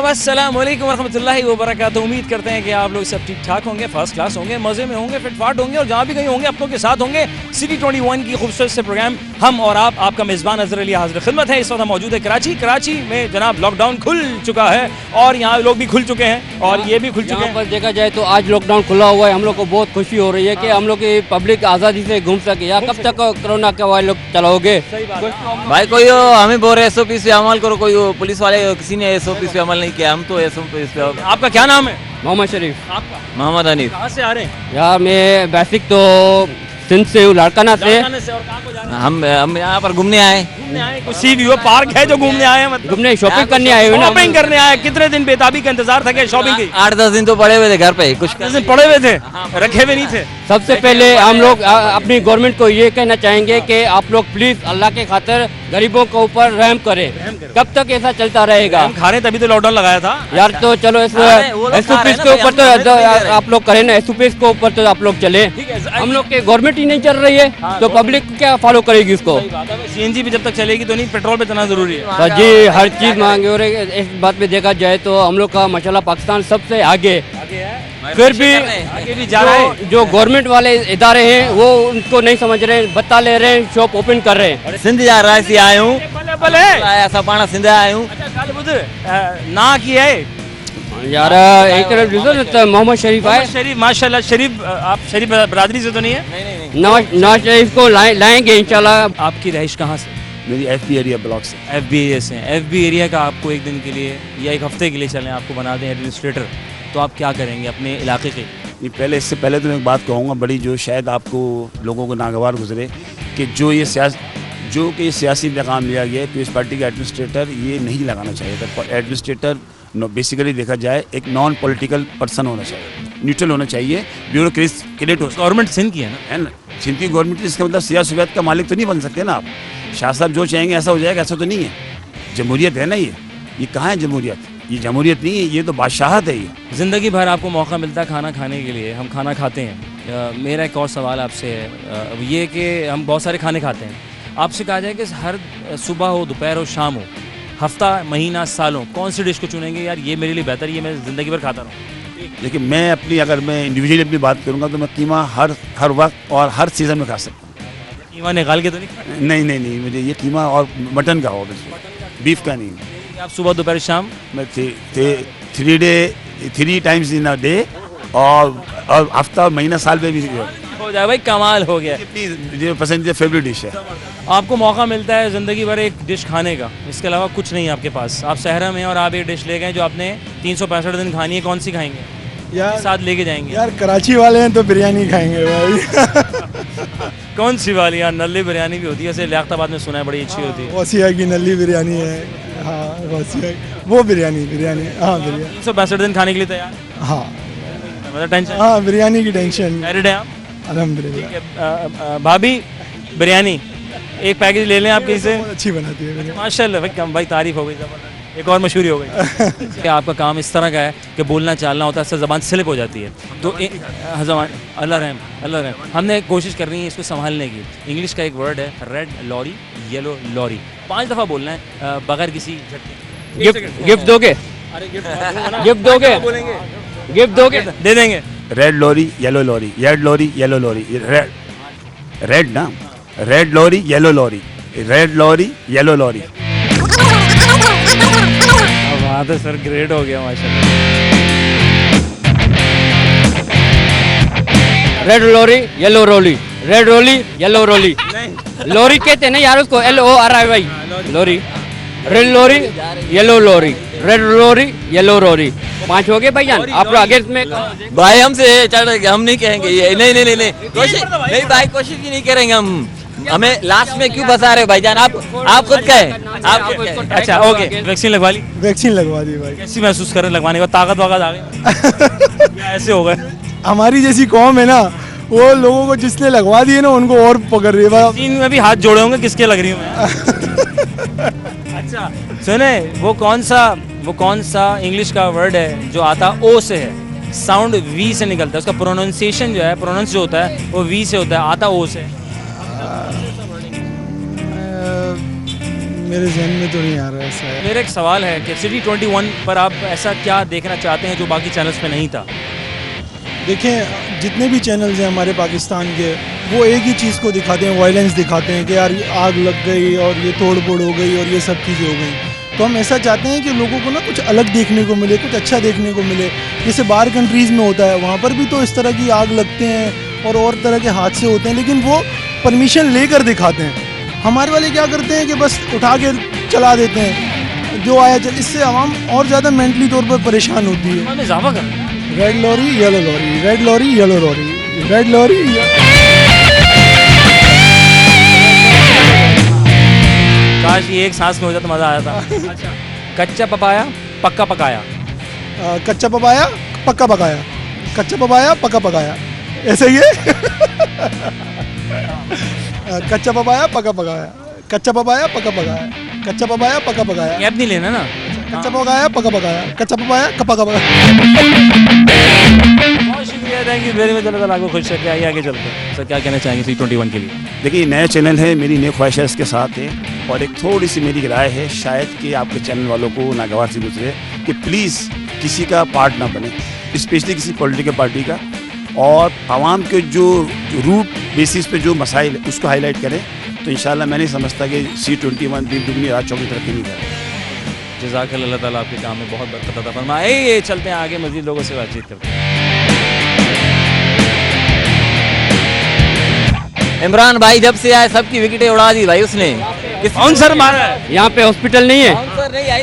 अस्सलामुअलैकुम वरहमतुल्लाहि वबरकातुहू। उम्मीद करते हैं कि आप लोग सब ठीक ठाक होंगे, फर्स्ट क्लास होंगे, मज़े में होंगे, फिटफाट होंगे और जहाँ भी कहीं होंगे अपनों के साथ होंगे। सिटी 21 की खूबसूरत से प्रोग्राम हम और आप, आपका मेज़बान अज़हर अली हाज़िर खिदमत है। इस वक्त हम मौजूद है कराची में जनाब लॉकडाउन खुल चुका है और यहाँ लोग भी खुल चुके हैं और ये भी खुल चुके हैं। पर देखा जाए तो आज लॉकडाउन खुला हुआ है, हम लोग को बहुत खुशी हो रही है कि हम लोग की पब्लिक आज़ादी से घूम सके। या कब तक कोरोना के वाले लोग चलाओगे? भाई कोई हमें बोल रहे SOP पे अमल करो, कोई पुलिस वाले किसी ने SOP पे अमल नहीं किया, हम तो SOP पे। आपका क्या नाम है? मोहम्मद शरीफ। आपका? मोहम्मद हनीफ। कहाँ से आ रहे हैं? यार मैं बेसिक तो सिंध से हूँ, लाड़काना से। लाड़काना से। और कहाँ को जा रहे हैं? हम यहाँ पर घूमने आए। घूमने आए? कोई सी व्यू पार्क है जो घूमने आए हैं? मतलब घूमने शॉपिंग करने आए हुए ना। शॉपिंग करने आए। कितने दिन बेताबी का इंतजार था? क्या शॉपिंग की? 8-10 दिन तो पड़े हुए थे घर पे, कुछ 10 दिन पड़े हुए थे, रखे हुए नहीं थे। सबसे पहले हम लोग अपनी गवर्नमेंट को ये कहना चाहेंगे कि आप लोग प्लीज अल्लाह के खातिर गरीबों के ऊपर रहम करें। कब तक ऐसा चलता रहेगा? हम खा रहे तभी तो लॉकडाउन लगाया था यार। तो चलो SOPs के ऊपर तो आप लोग करें ना, SOPs के ऊपर तो आप लोग चले। हम लोग के गवर्नमेंट ही नहीं चल रही है तो पब्लिक क्या फॉलो करेगी इसको? CNG भी जब तक चलेगी तो नहीं, पेट्रोल पे चलना जरूरी है। तो जी हर चीज महंगी हो रही है। इस बात पे देखा जाए तो हम लोग का माशाल्लाह पाकिस्तान सबसे आगे। फिर भी आगे भी जा रहा है। जो गवर्नमेंट वाले इदारे हैं वो उनको नहीं समझ रहे, बत्ता ले रहे हैं, शॉप ओपन कर रहे हैं। सिंध जा रहा है, आए हूँ भले पाना सिंध आया हूँ। ना की है यार एक तरफ मोहम्मद शरीफ आए। शरीफ माशाल्लाह। शरीफ, आप शरीफ बरादरी से तो नहीं है? नवाज शरीफ को लाएंगे इंशाल्लाह। आपकी रहाइश कहाँ से? मेरी FB एरिया ब्लॉक से। FB एरिया से। FB एरिया का आपको एक दिन के लिए या एक हफ्ते के लिए चलें, आपको बना दें एडमिनिस्ट्रेटर, तो आप क्या करेंगे अपने इलाके के? ये इससे पहले तो मैं एक बात कहूँगा बड़ी, जो शायद आपको लोगों को नागवार गुजरे, कि जो कि सियासी इंतकाम लिया गया है, पीपल्स पार्टी का एडमिनिस्ट्रेटर ये नहीं लगाना चाहिए था। एडमिनिस्ट्रेटर बेसिकली देखा जाए एक नॉन पॉलिटिकल पर्सन होना चाहिए, न्यूट्रल होना चाहिए, ब्यूरोक्रेट हो। गवर्नमेंट सिंध की है ना? है ना, सिंध की गवर्नमेंट, इसका मतलब सियासत का मालिक तो नहीं बन सकते ना आप। शाह साहब जो चाहेंगे ऐसा हो जाएगा, ऐसा तो नहीं है। जमहूरियत है ना, ये कहाँ है जमहूरियत? ये जमहूरियत नहीं है, ये तो बादशाहत है। ये ज़िंदगी भर आपको मौका मिलता है खाना खाने के लिए, हम खाना खाते हैं। मेरा एक और सवाल आपसे है ये कि हम बहुत सारे खाने खाते हैं, आपसे कहा जाए कि हर सुबह हो, दोपहर हो, शाम हो, हफ्ता, महीना, सालों, कौन सी डिश को चुनेंगे? यार ये मेरे लिए बेहतर, ये मैं ज़िंदगी भर खाता रहूँ। लेकिन मैं अगर मैं इंडिविजुअली अपनी बात करूँगा तो मैं कीमा हर वक्त और हर सीज़न में खा सकता हूँ। कीमा निकाल के तो नहीं? नहीं, मुझे ये कीमा और मटन का हो, बीफ का नहीं। आप सुबह, दोपहर, शाम? मैं 3 टाइम्स इन अ डे और हफ्ता, महीना, साल में भी हो जाए भाई, कमाल हो गया। जो पसंदीदा फेवरेट डिश है। आपको मौका मिलता है ज़िंदगी भर एक डिश खाने का, इसके अलावा कुछ नहीं आपके पास, आप शहर में और आप एक डिश ले गए जो आपने 365 दिन खानी है, कौन सी खाएंगे? यार साथ लेके जाएंगे? यार कराची वाले हैं तो बिरयानी खाएंगे भाई। कौन सी वाली? यार नल्ली बिरयानी भी होती है, ऐसे लियाकताबाद में सुना है बड़ी अच्छी होती है। गौसिया की नल्ली बिरयानी है। हाँ गौसिया वो बिरयानी। हाँ बिरयानी 365 दिन खाने के लिए तैयार? हाँ मतलब टेंशन? हाँ बिरयानी की टेंशन। मैरिड है आप? अल्हम्दुलिल्लाह। भाभी बिरयानी एक पैकेज ले लें आप कहीं से। बहुत अच्छी बनाती है बिरयानी। माशाल्लाह भाई, कम भाई, तारीफ हो गई, ज़बरदस्त। एक और मशहूरी हो गई कि आपका काम इस तरह का है कि बोलना चालना होता है, इससे ज़बान स्लिप हो जाती है। तो ज़बान, अल्लाह रहम, हमने कोशिश करनी है इसको संभालने की। इंग्लिश का एक वर्ड है रेड लॉरी, येलो लॉरी, 5 दफ़ा बोलना है बगैर किसी झटके। गिफ्ट दोगे? गिफ्ट दोगे? गिफ्ट दोगे? दे देंगे। Red lorry, yellow lorry, red lorry, yellow lorry, red ना, red lorry, yellow lorry, red lorry, yellow lorry. वहाँ तो सर ग्रेट हो गया माशाल्लाह। Red lorry, yellow rolly, red rolly, yellow rolly. Lorry कहते हैं ना यार उसको, LORY lorry. Red lorry, yellow lorry, red lorry, yellow lorry. 5 हो गए भाईजान। आप लोग आगे इसमें भाई हमसे चढ़, हम नहीं कहेंगे ये। नहीं कोशिश नहीं भाई, कोशिश भी नहीं करेंगे हम। हमें लास्ट में क्यों बता रहे भाईजान? आप खुद कहें, आप खुद कहें। अच्छा ओके, वैक्सीन लगवा ली? वैक्सीन लगवा दी भाई। कैसी महसूस कर रहे लगवाने के बाद? ताकत वाकत आ गई? ऐसे हो गए? हमारी जैसी कौम है ना, वो लोगों को जिसने लगवा दिए ना उनको और पकड़ रही है। चीन में भी हाथ जोड़े होंगे, किसके लग रही हूँ मैं? अच्छा सुने, वो कौन सा इंग्लिश का वर्ड है जो आता O से है, साउंड V से निकलता है, उसका प्रोनाउंसिएशन जो है, प्रोनाउंस जो होता है वो V से होता है, आता O से। मेरे जहन में तो नहीं आ रहा ऐसा है। मेरा एक सवाल है कि सिटी 21 पर आप ऐसा क्या देखना चाहते हैं जो बाकी चैनल्स पे नहीं था? देखें, जितने भी चैनल्स हैं हमारे पाकिस्तान के, वो एक ही चीज़ को दिखाते हैं, वायलेंस दिखाते हैं कि यार ये आग लग गई और ये तोड़ फोड़ हो गई और ये सब चीज़ें हो गई। तो हम ऐसा चाहते हैं कि लोगों को ना कुछ अलग देखने को मिले, कुछ अच्छा देखने को मिले। जैसे बाहर कंट्रीज़ में होता है, वहाँ पर भी तो इस तरह की आग लगते हैं और तरह के हादसे होते हैं, लेकिन वो परमिशन लेकर दिखाते हैं। हमारे वाले क्या करते हैं कि बस उठा के चला देते हैं, जो आया चल। इससे आवाम और ज़्यादा मेंटली तौर पर परेशान होती है। में इजाफा कर, red lorry yellow lorry, red lorry yellow lorry, red lorry. काश ये एक सांस में हो जाता, मजा आया था। कच्चा पपाया पक्का पकाया। कच्चा पपाया पक्का पकाया, कच्चा पपाया पक्का पकाया, ऐसे ही है। कच्चा पपाया पक्का पकाया, कच्चा पपाया पक्का पकाया, कच्चा पपाया पक्का पकाया, गैप नहीं लेना ना। कच्चा पकाया पक्का पकाया, कच्चा पपाया पक्का पकाया। बहुत शुक्रिया, थैंक यू वेरी मच। अल्लाह ताला आपको खुश रखे। आइए आगे चलते हैं। सर क्या कहना चाहेंगे सिटी 21 के लिए? देखिए, नया चैनल है, मेरी नई ख्वाहिश इसके साथ है, और एक थोड़ी सी मेरी राय है, शायद कि आपके चैनल वालों को नागवार से गुजरे कि प्लीज़ किसी का पार्ट ना बने, स्पेशली किसी पॉलिटिकल पार्टी का, और आवाम के जो रूट बेसिस पे जो मसाइल है उसको हाईलाइट करें। तो इंशाल्लाह मैं नहीं समझता कि C21 दिन दुगनी रात चौकी तरक्की नहीं करें। जज़ाकल्लाह, अल्लाह ताला आपके काम में बहुत बरकत अता फरमाए। ये चलते हैं आगे, मज़ीद लोगों से बातचीत करते हैं। इमरान भाई जब से आए सबकी विकेटें उड़ा दी भाई उसने। कौन सर मारा है? यहाँ पे हॉस्पिटल नहीं है,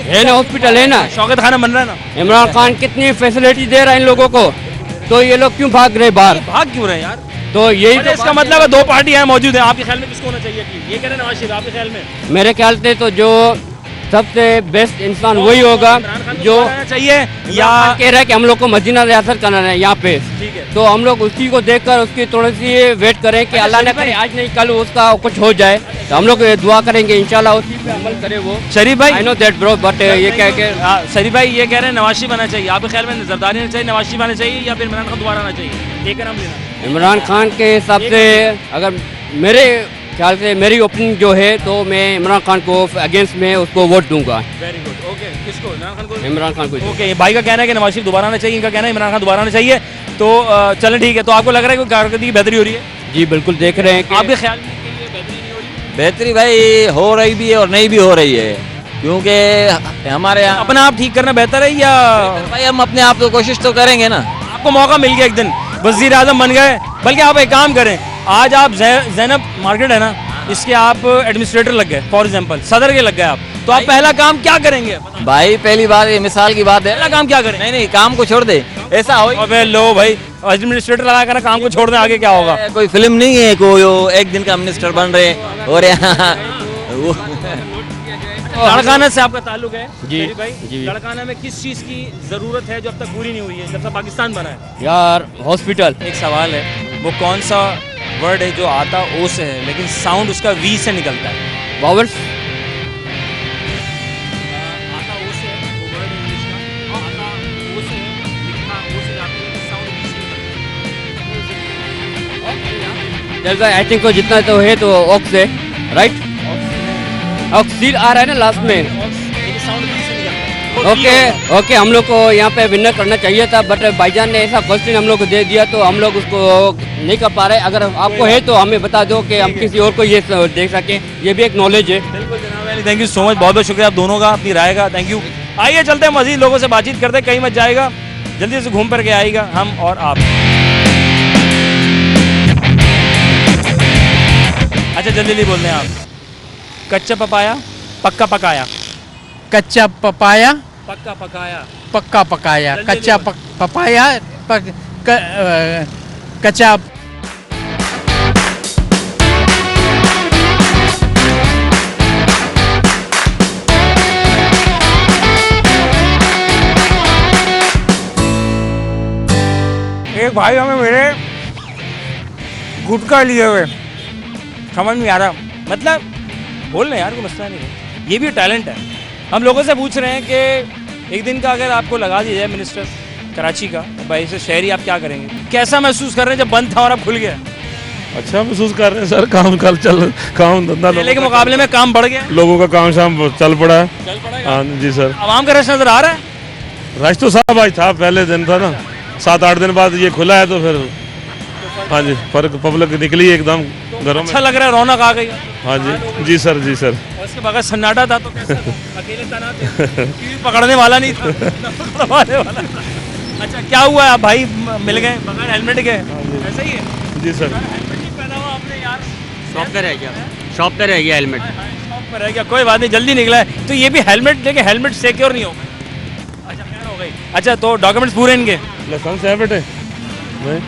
है ना? हॉस्पिटल है ना, शौकत खाना बन रहा है ना। इमरान खान कितनी फैसिलिटी दे रहा है इन लोगों को, तो ये लोग क्यों भाग रहे बाहर? भाग क्यों रहे हैं यार? तो यही तो इसका मतलब है दो पार्टियां मौजूद हैं। आपके ख्याल में किसको होना चाहिए? कि ये कह रहे हैं नवाज शरीफ, आपके ख्याल में? मेरे ख्याल से तो जो सबसे बेस्ट इंसान वही होगा जो चाहिए, या कह रहा है कि हम लोग को मदीना रियासत करना है यहाँ पे। ठीक है, तो हम लोग उसी को देखकर उसकी थोड़ी सी वेट करें कि अल्लाह ने करे आज नहीं कल उसका कुछ हो जाए, तो हम लोग दुआ करेंगे इंशाल्लाह उसी पे अमल करे वो। शरीफ भाई, I know that bro, but ये कह के शरीफ भाई ये कह रहे हैं नवाज शरीफ आना चाहिए। आपके ख्याल में जरदारी आना चाहिए, नवाज शरीफ आना चाहिए, या फिर इमरान खान दोबारा आना चाहिए? एक नाम लेना। इमरान खान के हिसाब से अगर मेरे ख्याल से मेरी ओपिनियन जो है तो मैं इमरान खान को अगेंस्ट में उसको वोट दूंगा। Very good, okay. किसको? इमरान खान को? इमरान खान को। ओके, भाई का कहना है कि नवाज शरीफ दोबारा आना चाहिए, इनका कहना है इमरान खान दोबारा आना चाहिए। तो चलें ठीक है। तो आपको लग रहा है कि कारकर्दगी की बेहतरी हो रही है? जी बिल्कुल, देख रहे हैं कि आपके ख्याल में कि ये बेहतरी नहीं हो रही? बेहतरी भाई हो रही भी है और नहीं भी हो रही है, क्योंकि हमारे यहाँ अपना आप ठीक करना बेहतर है, या भाई हम अपने आप को कोशिश तो करेंगे ना। आपको मौका मिल गया, एक दिन वज़ीर आज़म बन गए, बल्कि आप एक काम करें, आज आप ज़ैनब मार्केट है ना, इसके आप एडमिनिस्ट्रेटर लग गए, फॉर एग्जांपल सदर के लग गए आप, तो आप पहला काम क्या करेंगे? भाई पहली बात ये मिसाल की बात है, पहला काम क्या करें? नहीं नहीं काम को छोड़ दे, ऐसा हो अबे लो भाई, एडमिनिस्ट्रेटर लगा कर काम को छोड़ दें, आगे क्या होगा? कोई फिल्म नहीं है कोई एक दिन का मिनिस्टर बन रहे और यहाँ लड़काना से आपका ताल्लुक है जी, शरीफ भाई? जी। लड़काना में किस चीज़ की ज़रूरत है जो अब तक पूरी नहीं हुई है जब से पाकिस्तान बना है? यार हॉस्पिटल। एक सवाल है, वो कौन सा वर्ड है जो आता ओ से है लेकिन साउंड उसका वी से निकलता है? वावल्स। आता ओ से है वो वर्ड इंग्लिश का, आता ओ से है, लिखना ओ से जाता है लेकिन साउंड वी से निकलता है। आई थिंक तो जितना तो है तो ऑक्स है, राइट? ऑक्सील आ रहा है ना लास्ट में। लेकिन साउंड वी से निकलता है। ओके ओके, हम लोग को यहाँ पे विनर करना चाहिए था, बट भाईजान ने ऐसा क्वेश्चन हम लोग को दे दिया तो हम लोग उसको नहीं कर पा रहे। अगर आपको है तो हमें बता दो कि हम किसी और को ये देख सकें, ये भी एक नॉलेज है। बिल्कुल जनाब Ali, thank you so much, बहुत बहुत शुक्रिया आप दोनों का, अपनी राय का, थैंक यू। आइए चलते हैं, मजीद लोगों से बातचीत करते हैं, कहीं मत जाएगा, जल्दी से घूम फिर के आएगा हम और आप। अच्छा जल्दी बोलते हैं आप। कच्चा पपाया पक्का पकाया। कच्चा पपाया पक्का पकाया। पक्का पकाया। जल्दी कच्चा बोलो। पपाया कच्चा। एक भाई हमें मिले गुटखा लिए हुए, समझ नहीं आ रहा, मतलब बोल रहे यार, कोई मसला नहीं है, ये भी टैलेंट है। हम लोगों से पूछ रहे हैं कि एक दिन का अगर आपको लगा दिया जाए मिनिस्टर कराची का, भाई से शहरी, आप क्या करेंगे? कैसा महसूस कर रहे हैं जब बंद था और अब खुल गया? अच्छा महसूस कर रहे हैं सर, काम काम धंधा पहले के मुकाबले में काम बढ़ गया, लोगों का काम शाम चल पड़ा है। चल पड़ेगा। हाँ जी सर। आवाम का रश नजर आ रहा है। रश तो साहब आज था, पहले दिन था ना, 7-8 दिन बाद ये खुला है तो फिर हाँ जी फर्क, पब्लिक निकली एकदम घरों में। अच्छा लग रहा है, रौनक आ गई। हाँ जी सर जी सर। और उसके बगैर सन्नाटा था तो कैसा था? अकेले तना थे, टीवी पकड़ने वाला नहीं था, पकड़वाने वाला था। अच्छा क्या हुआ, आप भाई मिल गए बगैर हेलमेट के? ऐसा ही है जी सर। हेलमेट नहीं पहना हुआ आपने यार, शॉप पे रह गया, शॉप पे रह गया हेलमेट। शॉप पर रह गया, कोई बात नहीं, जल्दी निकला है। तो ये भी हेलमेट लेके हेलमेट सिक्योर नहीं हो गए। अच्छा खैर हो गई। अच्छा तो डॉक्यूमेंट्स पूरे इनके? लाइसेंस है बेटे? नहीं,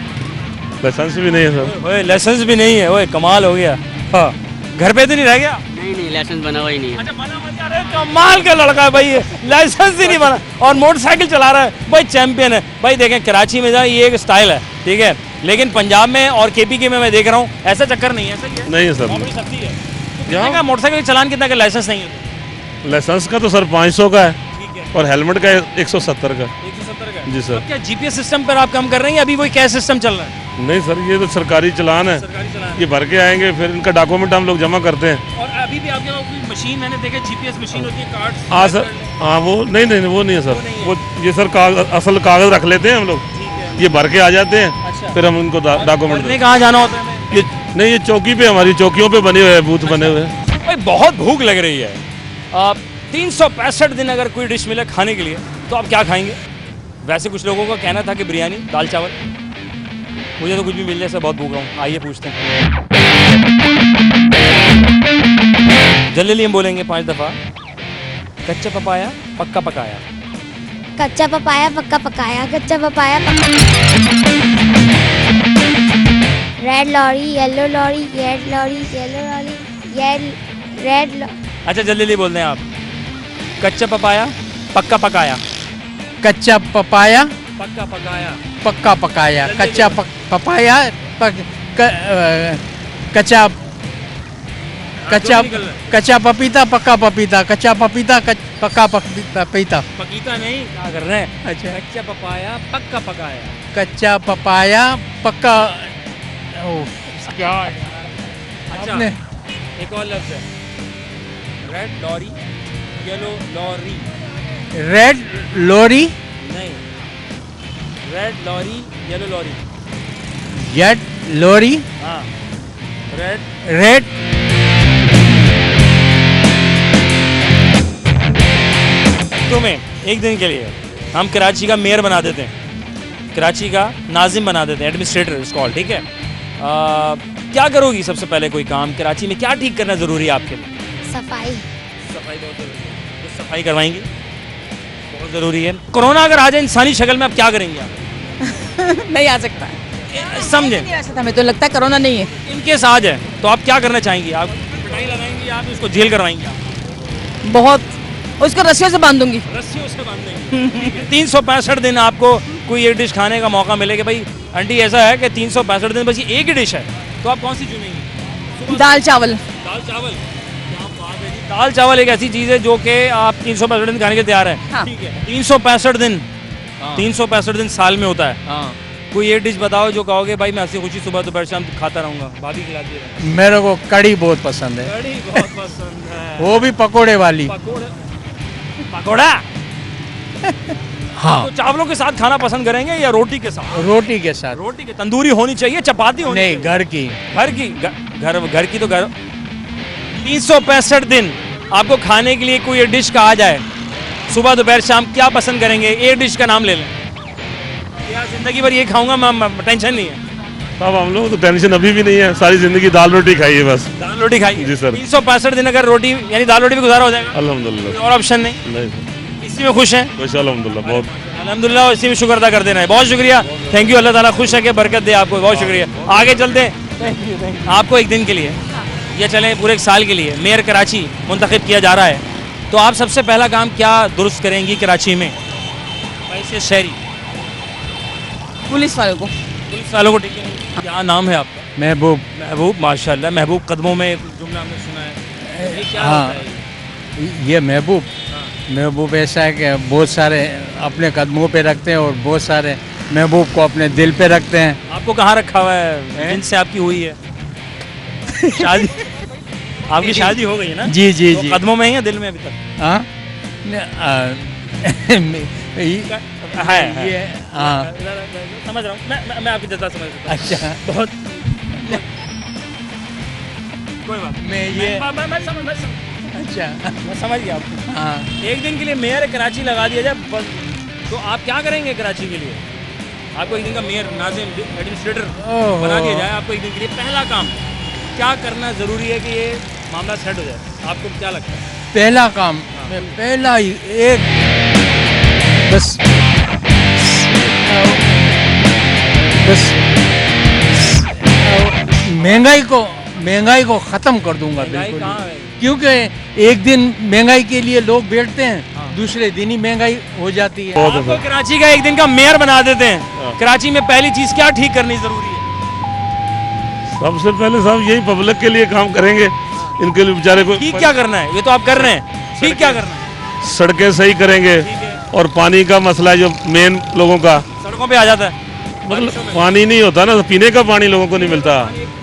लाइसेंस भी नहीं है सर। ओए लाइसेंस भी नहीं है, ओए कमाल हो गया। हाँ घर पे तो नहीं रह गया? नहीं लाइसेंस बना हुआ ही नहीं है। अच्छा बना मत यार, कमाल का लड़का है भाई ये, लाइसेंस ही नहीं बना और मोटरसाइकिल चला रहा है भाई, चैंपियन है भाई। देखें कराची में ये एक स्टाइल है, ठीक है, लेकिन पंजाब में और केपीके में मैं देख रहा हूँ ऐसा चक्कर नहीं है। ऐसा ही है? नहीं है सर। बड़ी सख्ती है। कितने का मोटरसाइकिल चलान, कितना का लाइसेंस नहीं है? लाइसेंस का तो सर 500 का है ठीक है, और हेलमेट का 170 का। 170 का। जी सर। अब क्या जीपीएस सिस्टम पर आप काम कर रहे हैं या अभी वही कैश सिस्टम चल रहा है? नहीं सर, ये तो सरकारी चलान है, सरकारी चलान। ये भर के आएंगे, फिर इनका डॉक्यूमेंट हम लोग जमा करते हैं। और अभी भी आपके पास कोई मशीन, मैंने देखा जीपीएस मशीन होती है, कार्ड। हाँ सर, हाँ वो नहीं वो नहीं है सर, वो ये सर असल कागज रख लेते हैं हम लोग, ये भर के आ जाते हैं। अच्छा। फिर हम उनको डॉक्यूमेंट भरने कहाँ जाना होता है? ये नहीं, ये चौकी पे, हमारी चौकियों पे बने हुए हैं, बूथ बने हुए हैं। भाई बहुत भूख लग रही है, आप 365 दिन अगर कोई डिश मिले खाने के लिए तो आप क्या खाएंगे? वैसे कुछ लोगों का कहना था कि बिरयानी, दाल चावल, मुझे तो कुछ भी मिल जाए, से बहुत भूख रहा हूँ। आइए पूछते हैं, जल्दी हम बोलेंगे 5 दफ़ा। कच्चा पपाया पक्का पकाया। कच्चा पपाया पक्का पकाया, कच्चा papaya red lorry, yellow lorry, red lorry, yellow lorry, red. अच्छा जल्दी बोल दें आप। कच्चा पपाया पक्का पकाया। कच्चा पपाया पक्का पकाया। पक्का पकाया, कच्चा पपाया कच्चा कच्चा कच्चा पपीता पक्का पपीता, कच्चा पपीता पक्का पपीता। पपीता नहीं, क्या कर रहे हैं? अच्छा कच्चा पपाया पक्का पकाया। कच्चा पपाया पक्का। क्या अच्छा आपने एक और लफ्ज है, red lorry, yellow lorry. Red lorry, नहीं, red lorry, yellow lorry. Red lorry, हाँ, रेड। रेड तुम्हें एक दिन के लिए हम कराची का मेयर बना देते हैं, कराची का नाजिम बना देते हैं, एडमिनिस्ट्रेटर इट्स कॉल्ड, ठीक है। क्या करोगी सबसे पहले? कोई काम कराची में क्या ठीक करना ज़रूरी है आपके लिए? सफाई। सफाई बहुत ज़रूरी है, तो सफाई करवाएंगे, बहुत ज़रूरी है। कोरोना अगर आ जाए इंसानी शक्ल में, आप क्या करेंगे? आप नहीं आ सकता, समझें, नहीं आ सकता, हमें तो लगता है कोरोना नहीं है। इनकेस आ जाए तो आप क्या करना चाहेंगी? आप पिटाई लगाएंगी, आप उसको जेल करवाएंगे? आप बहुत, उसको रस्सियों से बांध दूंगी। रस्सियों से बांध देंगे। 365 दिन आपको कोई एक डिश खाने का मौका मिले कि भाई आंटी ऐसा है कि 365 दिन बस ये एक ही डिश है, तो आप कौन सी चुनेंगी? दाल चावल। दाल चावल, क्या बात है जी। दाल चावल एक ऐसी चीज़ है जो कि आप 365 दिन खाने के तैयार हैं। हाँ। ठीक है, 365 दिन, 365 दिन साल में होता है। कोई एक डिश बताओ जो कहोगे भाई मैं हंसी खुशी सुबह दोपहर शाम खाता रहूँगा, भाभी खिलाती है। मेरे को कड़ी बहुत पसंद है, कड़ी बहुत पसंद है, वो भी पकोड़े वाली। पकोड़ा। हाँ, तो चावलों के साथ खाना पसंद करेंगे या रोटी के साथ? रोटी के साथ। रोटी के, तंदूरी होनी चाहिए, चपाती होनी नहीं, चाहिए? घर की। घर की तो घर। 365 दिन आपको खाने के लिए कोई डिश कहा जाए, सुबह दोपहर शाम क्या पसंद करेंगे? एक डिश का नाम ले लें। यार जिंदगी भर ये खाऊंगा मैं, टेंशन नहीं है। अब हम लोग तो टेंशन अभी भी नहीं है, सारी जिंदगी दाल रोटी खाई है बस। दाल रोटी खाई जी सर। 365 दिन अगर रोटी यानी दाल रोटी भी गुजारा हो जाएगा? अल्हम्दुलिल्लाह। और ऑप्शन नहीं? नहीं, इसी में खुश हैं? खुश अल्हम्दुलिल्लाह, बहुत अल्हम्दुलिल्लाह, इसी में शुक्र अदा कर देना है। बहुत शुक्रिया, थैंक यू। अल्लाह ताला खुश है कि बरकत दे आपको, बहुत शुक्रिया। आगे चलते हैं। आपको एक दिन के लिए या चलें पूरे एक साल के लिए मेयर कराची मुंतखब किया जा रहा है, तो आप सबसे पहला काम क्या दुरुस्त करेंगी कराची में? वैसे शहरी पुलिस वालों को। पुलिस वालों को ठीक है। क्या नाम है आपका? महबूब। महबूब, माशाल्लाह। महबूब कदमों में जुमला हमने सुना है, ये क्या हाँ, होता है? ये महबूब ऐसा है कि बहुत सारे अपने कदमों पे रखते हैं और बहुत सारे महबूब को अपने दिल पे रखते हैं। आपको कहाँ रखा हुआ है जिनसे आपकी हुई है? शादी आपकी शादी हो गई है ना? जी जी तो जी। कदमों में ही है दिल में अभी तक? हाँ है ये हाँ समझ रहा हूँ मैं आपकी जज्बा समझ सकता हूँ। अच्छा बहुत कोई बात मैं ये मैं समझ अच्छा मैं समझ गया आपको। हाँ एक दिन के लिए मेयर कराची लगा दिया जाए बस, तो आप क्या करेंगे कराची के लिए? आपको एक दिन का मेयर नाजिम एडमिनिस्ट्रेटर ओहो। बना दिया जाए आपको एक दिन के लिए, पहला काम क्या करना ज़रूरी है कि ये मामला सेट हो जाए? आपको क्या लगता है? पहला काम मैं पहला ही एक बस महंगाई को ख़त्म कर दूंगा महंगाई बिल्कुल कहाँ है? क्योंकि एक दिन महंगाई के लिए लोग बैठते हैं दूसरे दिन ही महंगाई हो जाती है। आपको कराची का एक दिन का मेयर बना देते हैं, कराची में पहली चीज़ क्या ठीक करनी ज़रूरी है? सबसे पहले साहब यही पब्लिक के लिए काम करेंगे, इनके लिए बेचारे को ठीक क्या करना है? ये तो आप कर रहे हैं, ठीक क्या करना है? सड़कें सही करेंगे और पानी का मसला है जो मेन लोगों का, सड़कों पे आ जाता है, मतलब पानी नहीं होता ना, पीने का पानी लोगों को नहीं मिलता।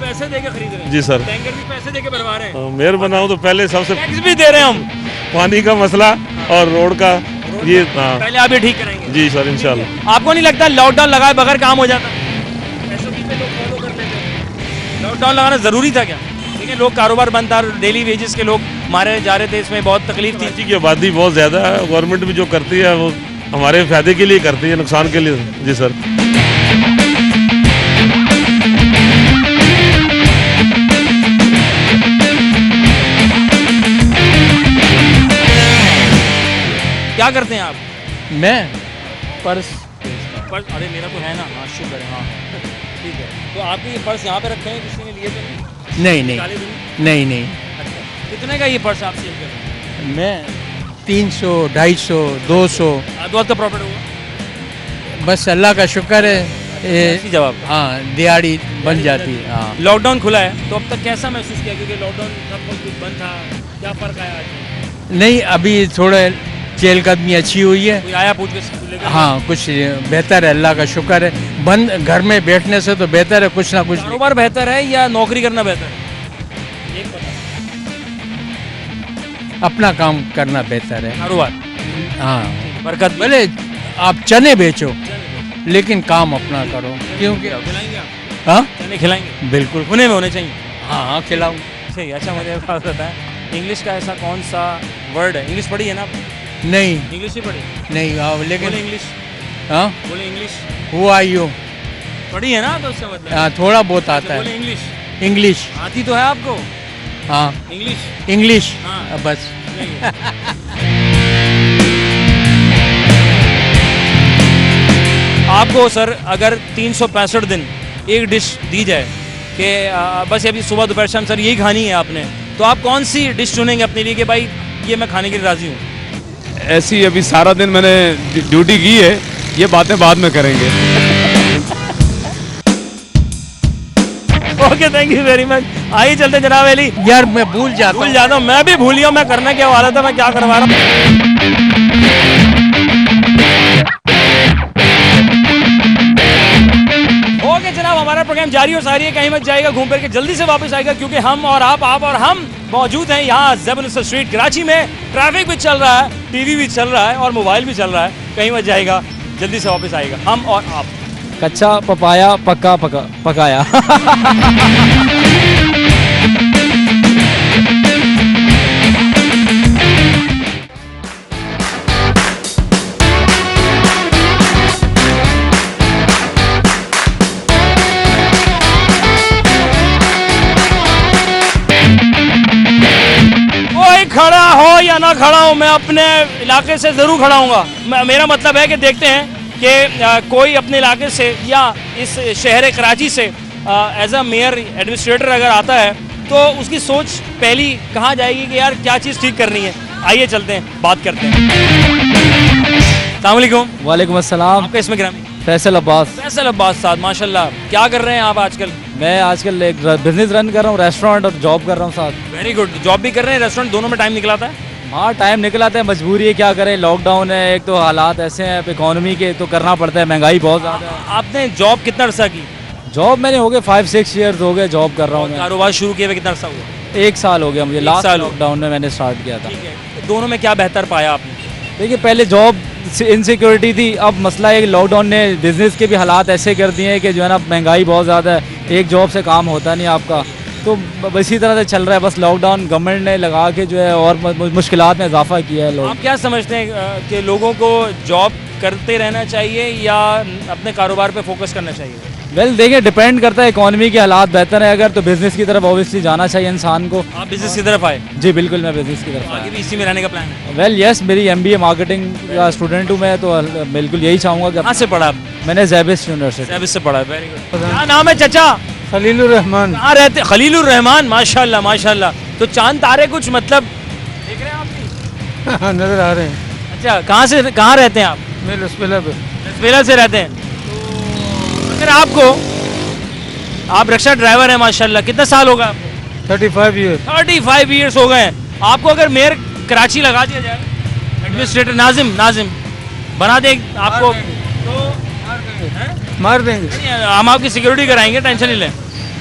पैसे दे के खरीद रहे हैं। जी सर। टैंकर भी पैसे दे के भरवा रहे हैं, मेयर बनाऊं तो पहले सबसे टैक्स भी दे रहे हैं हम। पानी का मसला और रोड का ये हाँ पहले आप ये ठीक करेंगे। जी सर इंशाल्लाह। आपको नहीं लगता लॉकडाउन लगाए बगैर काम हो जाता? SOP पे लोग फॉलो कर लेते हैं। लॉकडाउन लगाना जरूरी था क्या? देखिए लोग कारोबार बंद था, डेली वेजेस के लोग मारे जा रहे थे, इसमें बहुत तकलीफ थी। कराची की आबादी बहुत ज़्यादा है, गवर्नमेंट भी जो करती है वो हमारे फायदे के लिए करती है, नुकसान के लिए। जी सर। क्या करते हैं आप? मैं पर्स अरे मेरा तो है ना, हाँ शुक्र है, हाँ ठीक है। तो आपके ये पर्स यहाँ पे रखे हैं, किसी ने लिए तो नहीं? नहीं काले दिन? नहीं नहीं अच्छा, कितने का ये पर्स आप सेल कर रहे हैं? मैं 300 250 200 दो हफ्ते प्रॉफिट हुआ? बस अल्लाह का शुक्र है ऐसी जवाब। हाँ दिहाड़ी बन जाती है। हाँ लॉकडाउन खुला है तो अब तक कैसा महसूस किया? क्योंकि लॉकडाउन सब कुछ बंद था, क्या फर्क आया आज? नहीं अभी थोड़ा चहलकदमी अच्छी हुई है। कोई आया पूछ के लेकर? हाँ कुछ बेहतर है अल्लाह का शुक्र है। बंद घर में बैठने से तो बेहतर है कुछ ना कुछ। कारोबार बेहतर है या नौकरी करना बेहतर है? एक पता। अपना काम करना बेहतर है। कारोबार हाँ बरकत भी। भले आप चने बेचो लेकिन काम अपना करो क्योंकि खिलाएंगे आप? हाँ चने खिलाएंगे? बिल्कुल पुणे में होने चाहिए। हाँ हाँ खिलाऊँ। सही, अच्छा मुझे एक बात बताएं, इंग्लिश का ऐसा कौन सा वर्ड है? इंग्लिश पढ़ी है ना आप? नहीं इंग्लिश ही पढ़ी? नहीं हाँ बोले लेकिन इंग्लिश, हाँ बोले इंग्लिश वो आयु पढ़ी है ना, तो उसका मतलब हाँ थोड़ा बहुत आता बोले है इंग्लिश इंग्लिश। आती तो है आपको? हाँ इंग्लिश इंग्लिश हाँ। बस। नहीं है। आपको सर अगर 365 दिन एक डिश दी जाए कि बस अभी सुबह दोपहर शाम सर यही खानी है आपने, तो आप कौन सी डिश चुनेंगे अपने लिए कि भाई ये मैं खाने के लिए राजी हूँ? ऐसी अभी सारा दिन मैंने ड्यूटी की है, ये बातें बाद में करेंगे। Okay thank you very much. आइए चलते जनाब अली। यार मैं भूल जाता हूँ, मैं भी भूल गया मैं करना क्या वाला था, मैं क्या करवा रहा हूँ। ओके जनाब हमारा प्रोग्राम जारी और सारी है, कहीं मत जाएगा, घूम फिर के जल्दी से वापस आएगा क्योंकि हम और आप और हम मौजूद हैं यहाँ ज़ेबन स्ट्रीट कराची में। ट्रैफिक भी चल रहा है, टीवी भी चल रहा है और मोबाइल भी चल रहा है, कहीं मत जाएगा, जल्दी से वापस आएगा हम और आप। कच्चा पपाया पक्का पकाया। कोई खड़ा हो या ना खड़ा हो, मैं अपने इलाके से ज़रूर खड़ा हूँगा। मेरा मतलब है कि देखते हैं कि कोई अपने इलाके से या इस शहर कराची से एज अ मेयर एडमिनिस्ट्रेटर अगर आता है तो उसकी सोच पहली कहाँ जाएगी कि यार क्या चीज़ ठीक करनी है। आइए चलते हैं, बात करते हैं। अस्सलाम वालेकुम। वालेकुम अस्सलाम। आपका इसमें ग्रामी? फैसल अब्बास। फैसल अब्बास साहब, माशाल्लाह। क्या कर रहे हैं आप आजकल? मैं आजकल एक बिजनेस रन कर रहा हूँ, रेस्टोरेंट, और जॉब कर रहा हूँ साथ। Very good. जॉब भी कर रहे हैं, रेस्टोरेंट, दोनों में टाइम निकलाता है? हाँ टाइम निकलाता है, मजबूरी है, क्या करें, लॉकडाउन है, एक तो हालात ऐसे हैं इकोनॉमी के, तो करना पड़ता है, महंगाई बहुत ज़्यादा है। आपने जॉब कितना अर्सा की? जॉब मैंने हो गए 5-6 ईयर्स हो गए जॉब कर रहा हूँ मैं। कारोबार शुरू किए हुए कितना अर्सा हुआ? 1 साल हो गया मुझे, लास्ट साल हो लॉकडाउन में मैंने स्टार्ट किया था। ठीक है, दोनों में क्या बेहतर पाया आपने? देखिए पहले जॉब इनसिक्योरिटी थी, अब मसला है कि लॉकडाउन ने बिज़नेस के भी हालात ऐसे कर दिए हैं कि जो है ना महंगाई बहुत ज़्यादा है, एक जॉब से काम होता नहीं आपका, तो इसी तरह से चल रहा है। बस लॉकडाउन गवर्नमेंट ने लगा के जो है और मुश्किलात में इजाफा किया है लोग। आप क्या समझते हैं कि लोगों को जॉब करते रहना चाहिए या अपने कारोबार पे फोकस करना चाहिए? वेल देखिए डिपेंड करता है, इकोनॉमी के हालात बेहतर है अगर तो बिज़नेस की तरफ ऑब्वियसली जाना चाहिए इंसान को। आप बिजनेस की तरफ आए? जी बिल्कुल, मैं बिज़नेस की तरफ आगे भी इसी में रहने का प्लान है? वेल यस, मेरी MBA मार्केटिंग का स्टूडेंट हूँ मैं, तो बिल्कुल यही चाहूँगा कि कहाँ से पढ़ा आप? मैंने ज़ैबिस यूनिवर्सिटी सर्विस से पढ़ा है, वेरी गुड। क्या नाम है चाचा? खलीलुर रहमान। कहाँ रहते? खलीलुर रहमान, माशाल्लाह माशाल्लाह। तो चांद तारे कुछ मतलब देख रहे हैं आप भी? नजर आ रहे हैं। अच्छा, कहाँ रहते हैं आप? मैं लसपेला पे। लसबेला से रहते हैं। तो अगर आप रिक्शा ड्राइवर हैं माशाल्लाह, कितना साल होगा आपको? 35 ईयर। 35 ईयर्स हो गए हैं। आपको अगर मेयर कराची लगा दिया जाए, एडमिनिस्ट्रेटर नाजिम बना दे आपको, तो मार देंगे। हम आपकी सिक्योरिटी कराएंगे, टेंशन नहीं लें,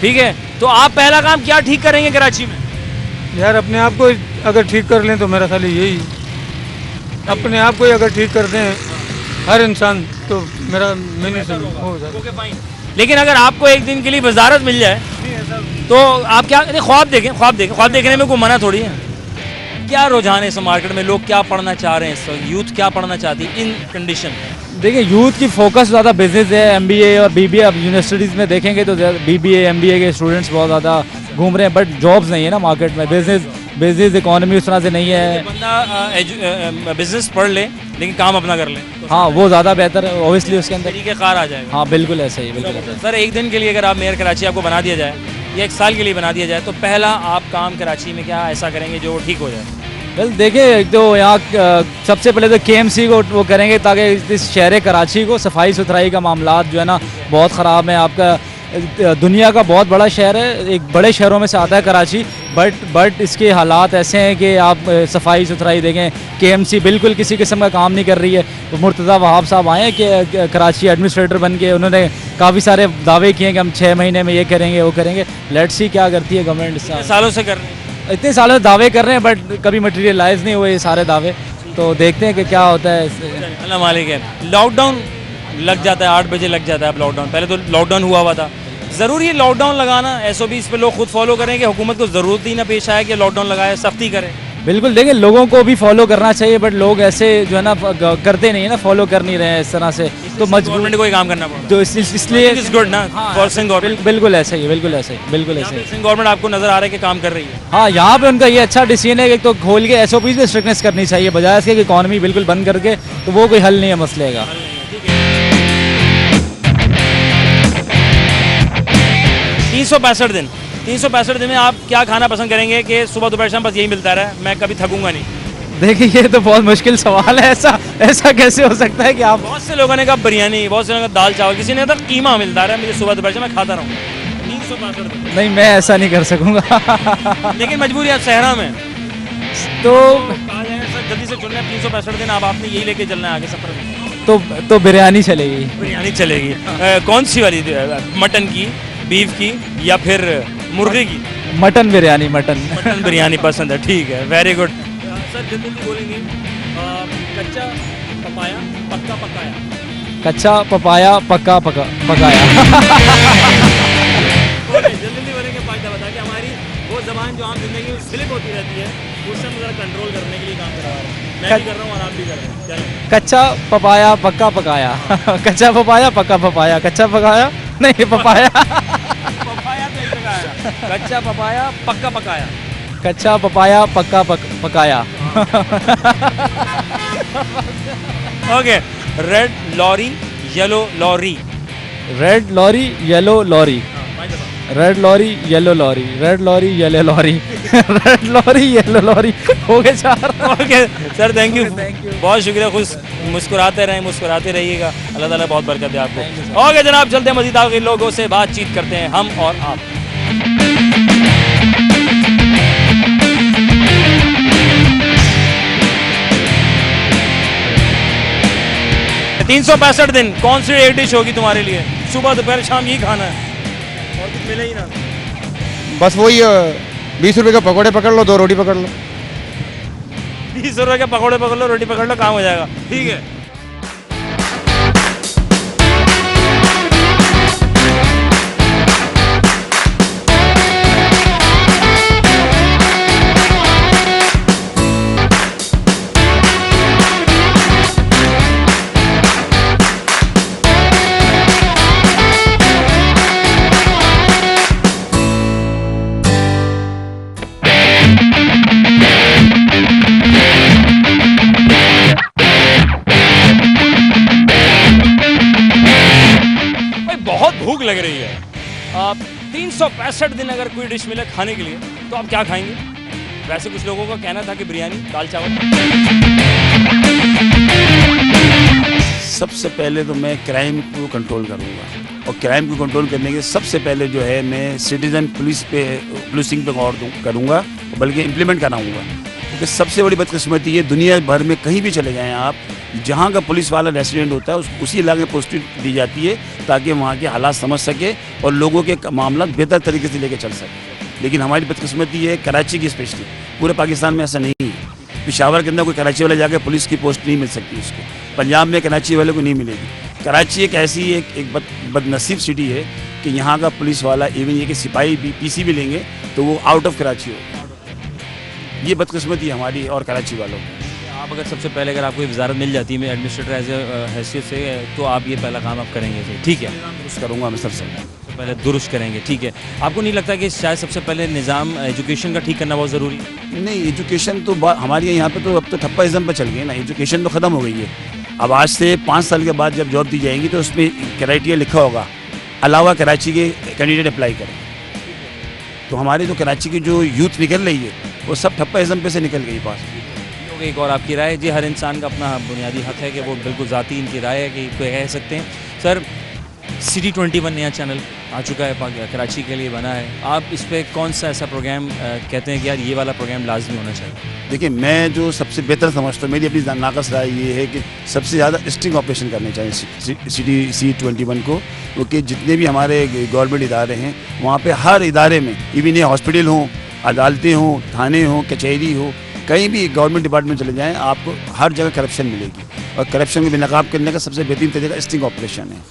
ठीक है? तो आप पहला काम क्या ठीक करेंगे कराची में? यार अपने आप को अगर ठीक कर लें तो मेरा ख्याल यही, अपने आप को ही अगर ठीक कर दें हर इंसान, तो मेरा मैंने हो जाए। लेकिन अगर आपको एक दिन के लिए वजारत मिल जाए तो आप क्या ख्वाब देखने में कोई मना थोड़ी है। क्या रुझान है इस मार्केट में, लोग क्या पढ़ना चाह रहे हैं इस वक्त, यूथ क्या पढ़ना चाहती है इन कंडीशन? देखिए यूथ की फोकस ज़्यादा बिजनेस है, MBA और BBA। अब यूनिवर्सिटीज़ में देखेंगे तो BBA MBA के स्टूडेंट्स बहुत ज़्यादा घूम रहे हैं, बट जॉब्स नहीं है ना मार्केट में। बिजनेस इकोनॉमी उस तरह से नहीं है। बंदा बिजनेस पढ़ ले लेकिन काम अपना कर ले, तो हाँ वो ज़्यादा बेहतर है, ओबियसली उसके अंदर तरीके कार आ जाएगा। हाँ बिल्कुल ऐसा ही, बिल्कुल ऐसा ही। सर एक दिन के लिए अगर आप मेयर कराची आपको बना दिया जाए या 1 साल के लिए बना दिया जाए, तो पहला आप काम कराची में क्या ऐसा करेंगे जो ठीक हो जाए? वेल देखिए, एक तो यहाँ सबसे पहले तो KMC को वो करेंगे ताकि इस शहर कराची को सफाई सुथराई का मामलात जो है ना बहुत ख़राब है। आपका दुनिया का बहुत बड़ा शहर है, एक बड़े शहरों में से आता है कराची, बट इसके हालात ऐसे हैं कि आप सफाई सुथराई देखें, KMC बिल्कुल किसी किस्म का काम नहीं कर रही है। तो मुर्तज़ा वहाब साहब आए कि कराची एडमिनिस्ट्रेटर बन के, उन्होंने काफ़ी सारे दावे किए कि हम 6 महीने में ये करेंगे वो करेंगे। लेट्स सी क्या करती है गवर्नमेंट। सालों से कर रहे हैं, इतने सालों से दावे कर रहे हैं बट कभी मटेरियलाइज नहीं हुए ये सारे दावे, तो देखते हैं कि क्या होता है इससे। अल्लाह मालिक है। लॉकडाउन लग जाता है, 8 बजे लग जाता है अब लॉकडाउन, पहले तो लॉकडाउन हुआ था। ज़रूरी है लॉकडाउन लगाना, SOPs पे लोग खुद फॉलो करें कि हुकूमत को ज़रूरत ही ना पेश आए कि लॉकडाउन लगाए, सख्ती करें? बिल्कुल, देखिए लोगों को भी फॉलो करना चाहिए, बट लोग ऐसे जो है ना करते नहीं है ना, फॉलो कर नहीं रहे हैं इस तरह से, तो गवर्नमेंट को ही काम करना पड़ा। तो इसलिए इट्स गुड ना फॉर सिंह गवर्नमेंट। बिल्कुल ऐसा ही, बिल्कुल ऐसे ही, बिल्कुल ऐसे ही। सिंह गवर्नमेंट आपको नजर आ रहा है कि काम कर रही है? हाँ, यहाँ पे उनका ये अच्छा डिसीजन है कि तो खोल के SOPs में स्ट्रिक्टनेस करनी चाहिए, बजाय इसके कि इकॉनमी बिल्कुल बंद करके, तो वो कोई हल नहीं है मसले का। 365 दिन में आप क्या खाना पसंद करेंगे कि सुबह दोपहर शाम बस यही मिलता रहे, मैं कभी थकूंगा नहीं? देखिए ये तो बहुत मुश्किल सवाल है, ऐसा कैसे हो सकता है कि आप। बहुत से लोगों ने कहा बिरयानी, बहुत से लोगों ने कहा दाल चावल, किसी ने कहा कीमा मिलता रहा मुझे सुबह दोपहर शाम, मैं खाता रहूँगा। 365 दिन नहीं, मैं ऐसा नहीं कर सकूँगा। लेकिन मजबूरी आप सहरा में तो कहा जाए सर जल्दी से चुनना है, 365 दिन अब आपने यही लेके चलना है आगे सफर में, तो बिरयानी चलेगी। बिरयानी चलेगी। कौन सी वाली, मटन की, बीफ की या फिर मुर्गे की? मटन बिरयानी, मटन बिरयानी पसंद है, ठीक है, वेरी गुड। सर जल्दी बोलेंगे, कच्चा पपाया पक्का पकाया? कच्चा पपाया पक्का पकाया। जल्दी बोलेंगे बता के हमारी वो जबान जो आम जिंदगी में स्लिप होती रहती है, उसे हम जरा कंट्रोल करने के लिए काम करवा रहे हैं। मैं भी कर रहा हूँ और आप भी कर रहे हैं। चलें। कच्चा पपाया पक्का पकाया। कच्चा पपाया पक्का पपाया, कच्चा पकाया नहीं पपाया। पपाया तो एक जगह आया। कच्चा पपाया पक्का पकाया। कच्चा पपाया पक्का पकाया। Okay, red lorry yellow lorry. Red lorry yellow lorry. Red lorry yellow lorry, red lorry yellow lorry, red lorry yellow lorry, हो गए 4। ओके सर, थैंक यू, बहुत शुक्रिया। खुश मुस्कुराते रहें, मुस्कुराते रहिएगा, अल्लाह ताला बहुत बरकत दे आपको। ओके जनाब, चलते हैं मज़ीद आगे लोगों से बातचीत करते हैं हम और आप। 365 दिन कौन सी एक डिश होगी तुम्हारे लिए? सुबह दोपहर शाम यही खाना है। और कुछ मिले ही ना। बस वही 20 रुपए का पकौड़े पकड़ लो, 2 रोटी पकड़ लो। 20 रुपए के पकौड़े पकड़ लो, रोटी पकड़ लो, काम हो जाएगा। ठीक है। बहुत भूख लग रही है। 365 दिन अगर कोई डिश मिले खाने के लिए तो आप क्या खाएंगे? वैसे कुछ लोगों का कहना था कि बिरयानी, दाल चावल। सबसे पहले तो मैं क्राइम को कंट्रोल करूँगा, और क्राइम को कंट्रोल करने के सबसे पहले जो है मैं सिटीजन पुलिसिंग पे गौर करूँगा, बल्कि इम्प्लीमेंट कराऊँगा। क्योंकि सबसे बड़ी बदकिस्मती ये, दुनिया भर में कहीं भी चले जाएँ आप, जहाँ का पुलिस वाला रेसिडेंट होता है उसी इलाके में पोस्टिंग दी जाती है ताकि वहाँ के हालात समझ सके और लोगों के मामला बेहतर तरीके से लेकर चल सके। लेकिन हमारी बदकिस्मती है कराची की स्पेशली, पूरे पाकिस्तान में ऐसा नहीं है। पेशावर के अंदर कोई कराची वाला जाकर पुलिस की पोस्ट नहीं मिल सकती उसको, पंजाब में कराची वाले को नहीं मिलेगी। कराची एक ऐसी एक बदनसीब सिटी है कि यहाँ का पुलिस वाला, इवन ये कि सिपाही भी PC भी लेंगे तो वो आउट ऑफ कराची हो। ये बदकिस्मती है हमारी और कराची वालों की। आप अगर सबसे पहले अगर आपको वजारत मिल जाती है एडमिनिस्ट्रेटर एज ए हैसियत से, तो आप ये पहला काम आप करेंगे? ठीक है, दुरुस्त करूँगा मैं सबसे पहले दुरुस्त करेंगे। ठीक है, आपको नहीं लगता कि शायद सबसे पहले निज़ाम एजुकेशन का ठीक करना बहुत ज़रूरी है? नहीं, एजुकेशन तो हमारे यहाँ पे तो अब तो ठप्पाइज़म पे चल गई ना, एजुकेशन तो ख़त्म हो गई है। अब आज से 5 साल के बाद जब जॉब दी जाएगी तो उसमें क्राइटेरिया लिखा होगा, अलावा कराची के कैंडिडेट अप्लाई करें। तो हमारे जो कराची की जो यूथ निकल रही है वो सब ठप्पाइज़म पे से निकल गई पास। एक और आपकी राय जी, हर इंसान का अपना बुनियादी हक है कि वो बिल्कुल ज़ाती इनकी राय है कि कोई कह सकते हैं। सर, सिटी 21 नया चैनल आ चुका है, कराची के लिए बना है, आप इस पर कौन सा ऐसा प्रोग्राम कहते हैं कि यार ये वाला प्रोग्राम लाजमी होना चाहिए? देखिए, मैं जो सबसे बेहतर समझता हूँ, मेरी अपनी नाकस राय ये है कि सबसे ज़्यादा स्टिंग ऑपरेशन करने चाहिए सिटी 21 को, क्योंकि जितने भी हमारे गवर्नमेंट इदारे हैं वहाँ पे हर इदारे में, इवन ये हॉस्पिटल हों, अदालतें हों, थाने हों, कचहरी हो, कहीं भी गवर्नमेंट डिपार्टमेंट चले जाएँ आपको हर जगह करप्शन मिलेगी। और करप्शन को बेनकाब करने का सबसे बेहतरीन तरीका स्टिंग ऑपरेशन है।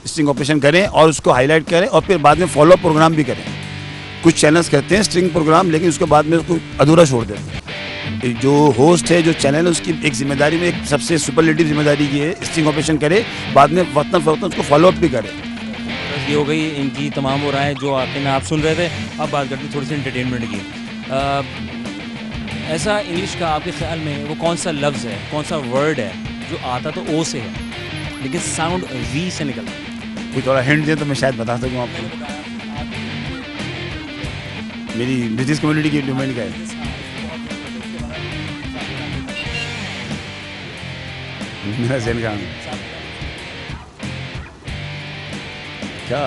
स्टिंग ऑपरेशन करें और उसको हाईलाइट करें और फिर बाद में फॉलो अप प्रोग्राम भी करें। कुछ चैनल्स करते हैं स्टिंग प्रोग्राम, लेकिन उसके बाद में उसको अधूरा छोड़ देते हैं। जो होस्ट है, जो चैनल है, उसकी एक जिम्मेदारी में एक सबसे सुपरलेटिव जिम्मेदारी ये है, स्टिंग ऑपरेशन करे, बाद में वक्तन फ़वक्तन उसको फॉलो अप भी करें। ये हो गई इनकी तमाम वो राय जो आखिर में आप सुन रहे थे। अब बात करते हैं थोड़ी सी एंटरटेनमेंट की। ऐसा इंग्लिश का आपके ख्याल में वो कौन सा लफ्ज़ है, कौन सा वर्ड है जो आता तो ओ से है लेकिन साउंड वी से निकलता है? कोई थोड़ा हिंट दे तो मैं शायद बता सकूँ आपको। मेरी ब्रिटिश कम्युनिटी की डिमांड का है। मेरा जहन का क्या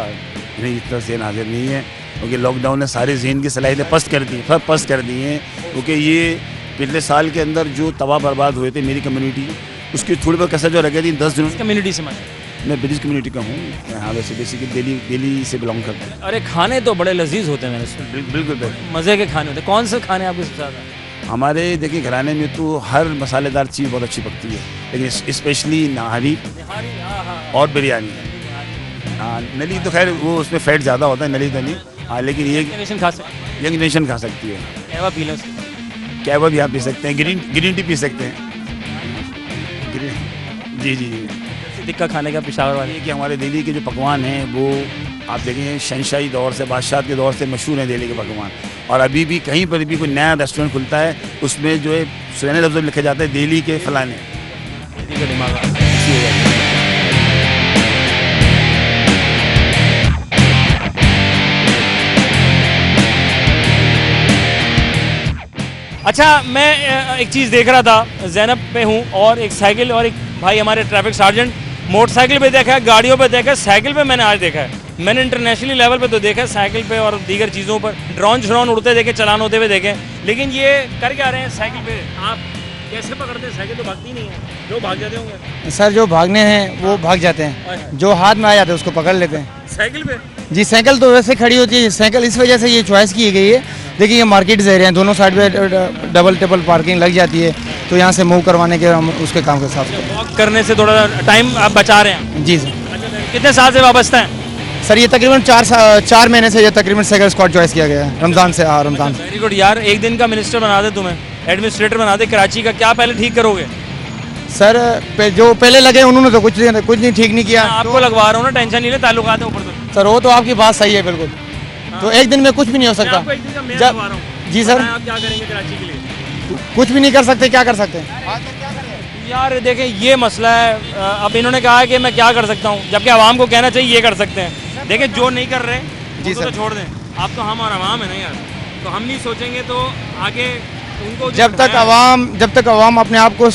नहीं, इतना जहन हाजिर नहीं है क्योंकि लॉकडाउन ने सारे जहन की सलाहियतें पस्त कर दी, सब पस्त कर दी हैं। क्योंकि ये पिछले साल के अंदर जो तबाह बर्बाद हुए थे मेरी कम्युनिटी, उसकी थोड़ी बहुत कसर जो रह गई थी 10 दिनों। कम्युनिटी से मैं ब्रिटिश कम्युनिटी का हूँ। हाँ, वैसे बेसिकली दिल्ली से बिलोंग करता हूँ। अरे खाने तो बड़े लजीज होते हैं, मैंने सुना। बिल्कुल मज़े के खाने होते हैं। कौन से खाने आपके सबसे ज़्यादा? हमारे देखिए घराने में तो हर मसालेदार चीज़ बहुत अच्छी पकती है, लेकिन स्पेशली नहारी और बिरयानी। हाँ, नली तो खैर वो उसमें फैट ज़्यादा होता है, नली तो नहीं। हाँ, लेकिन ये यंग नेशन खा सकती है। कहवा पी लो, कहवा भी आप पी सकते हैं, ग्रीन टी पी सकते हैं। जी जी जी। टिक्का खाने का पेशावर वाले कि हमारे दिल्ली के जो पकवान हैं वो आप देखें शहंशाही दौर से, बादशाह के दौर से मशहूर हैं दिल्ली के पकवान। और अभी भी कहीं पर भी कोई नया रेस्टोरेंट खुलता है उसमें जो है सुनहरे लफ्ज़ में लिखा जाता है दिल्ली के फलाने। अच्छा, मैं एक चीज़ देख रहा था, ज़ैनब पे हूँ और एक साइकिल और एक भाई हमारे ट्रैफिक सार्जेंट मोटरसाइकिल पे देखा है, गाड़ियों पे देखा है, साइकिल पे मैंने आज देखा है। मैंने इंटरनेशनली लेवल पे तो देखा है साइकिल पे और दीगर चीज़ों पर, ड्रोन उड़ते देखे, चलान होते हुए देखे, लेकिन ये कर क्या रहे हैं साइकिल पे? आप कैसे पकड़ते हैं? साइकिल तो भागती नहीं है, लोग भाग जाते होंगे सर जो भागने हैं वो भाग जाते हैं, जो हाथ में आ जाते हैं उसको पकड़ लेते हैं। साइकिल पे। जी साइकिल तो वैसे खड़ी होती है, साइकिल इस वजह से ये चॉइस की गई है। देखिए ये मार्केट एरिया है, दोनों साइड पे डबल टेबल पार्किंग लग जाती है, तो यहाँ से मूव करवाने के हम उसके काम के हिसाब से। वॉक करने से थोड़ा टाइम आप बचा रहे हैं। जी सर। कितने साल से वाबस्ता हैं? सर ये तकरीबन 4 महीने से ये तकरीबन साइकिल स्क्वाड चॉइस किया गया है, रमज़ान से। हाँ रमज़ान से। वेरी गुड यार, एक दिन का मिनिस्टर बना दे तुम्हें, एडमिनिस्ट्रेटर बना दे कराची का, क्या पहले ठीक करोगे? सर जो पहले लगे उन्होंने तो कुछ नहीं ठीक नहीं किया। आपको लगवा रहा हूँ ना, टेंशन नहीं ले, ताल्लुकात है ऊपर तक। सर वो तो आपकी बात सही है बिल्कुल, तो एक दिन में कुछ भी नहीं हो सकता। एक दिन का मेयर लगवा रहा हूँ। जी सर। आप क्या करेंगे कराची के लिए? कुछ भी नहीं कर सकते, क्या कर सकते हैं? यार देखें ये मसला है, अब इन्होंने कहा है कि मैं क्या कर सकता हूँ, जबकि आवाम को कहना चाहिए ये कर सकते हैं। देखें जो नहीं कर रहे जी तो छोड़ दें। आप तो हम और आवाम है ना यार, तो हम नहीं सोचेंगे तो आगे उनको जब तक आवाम अपने आप को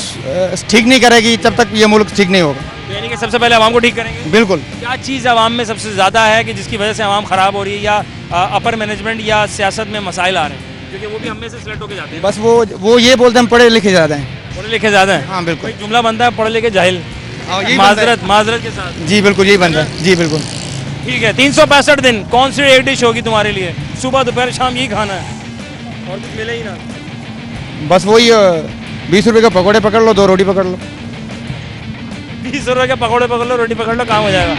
ठीक नहीं करेगी तब तक ये मुल्क ठीक नहीं होगा। यानी कि सबसे पहले आवाम को ठीक करेंगे। बिल्कुल। क्या चीज़ आवाम में सबसे ज़्यादा है कि जिसकी वजह से आवाम ख़राब हो रही है, या अपर मैनेजमेंट या सियासत में मसाइल आ रहे हैं? क्योंकि वो भी हम में से सिलेक्ट होकर जाते हैं। बस वो ये बोलते हैं हम पढ़े लिखे ज़्यादा हैं। पढ़े लिखे ज़्यादा हैं? हाँ बिल्कुल। जुमला बनता है पढ़े लिखे जाहिल, माजरत के साथ। जी बिल्कुल यही बन रहा है। जी बिल्कुल। ठीक है, 365 दिन कौन सी एक डिश होगी तुम्हारे लिए? सुबह दोपहर शाम यही खाना है और कुछ मिले ही ना? बस वही 20 रुपए के पकौड़े पकड़ लो, 2 रोटी पकड़ लो। 20 रुपए के पकौड़े पकड़ लो, रोटी पकड़ लो, काम हो जाएगा।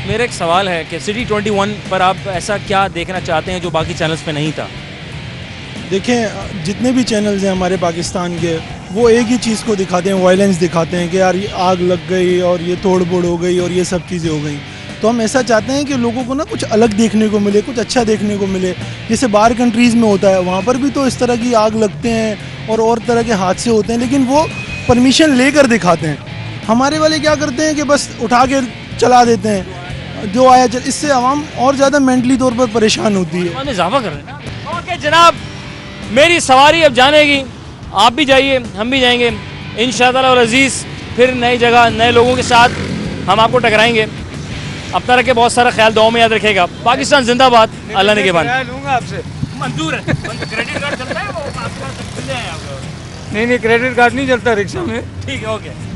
मेरा एक सवाल है कि सिटी 21 पर आप ऐसा क्या देखना चाहते हैं जो बाकी चैनल्स पे नहीं था? देखें जितने भी चैनल्स हैं हमारे पाकिस्तान के, वो एक ही चीज़ को दिखाते हैं, वायलेंस दिखाते हैं कि यार ये आग लग गई और ये तोड़ फोड़ हो गई और ये सब चीज़ें हो गई। तो हम ऐसा चाहते हैं कि लोगों को ना कुछ अलग देखने को मिले, कुछ अच्छा देखने को मिले। जैसे बाहर कंट्रीज़ में होता है, वहाँ पर भी तो इस तरह की आग लगते हैं और तरह के हादसे होते हैं, लेकिन वो परमिशन लेकर दिखाते हैं। हमारे वाले क्या करते हैं कि बस उठा के चला देते हैं, जो आया चल। इससे आवाम और ज़्यादा मेंटली तौर पर परेशान होती है। इजाफा कर रहे हैं ना। ओके जनाब, मेरी सवारी अब जाने की, आप भी जाइए, हम भी जाएंगे इंशाअल्लाह और अजीज़। फिर नई जगह नए लोगों के साथ हम आपको टकराएंगे। अपना रखे बहुत सारा ख्याल, दुआ में याद रखेगा। पाकिस्तान जिंदाबाद, अल्लाह ने के बाद लूंगा आपसे। मंजूर है। क्रेडिट कार्ड चलता है वो आपका? नहीं क्रेडिट कार्ड नहीं चलता रिक्शा में। ठीक है, ओके।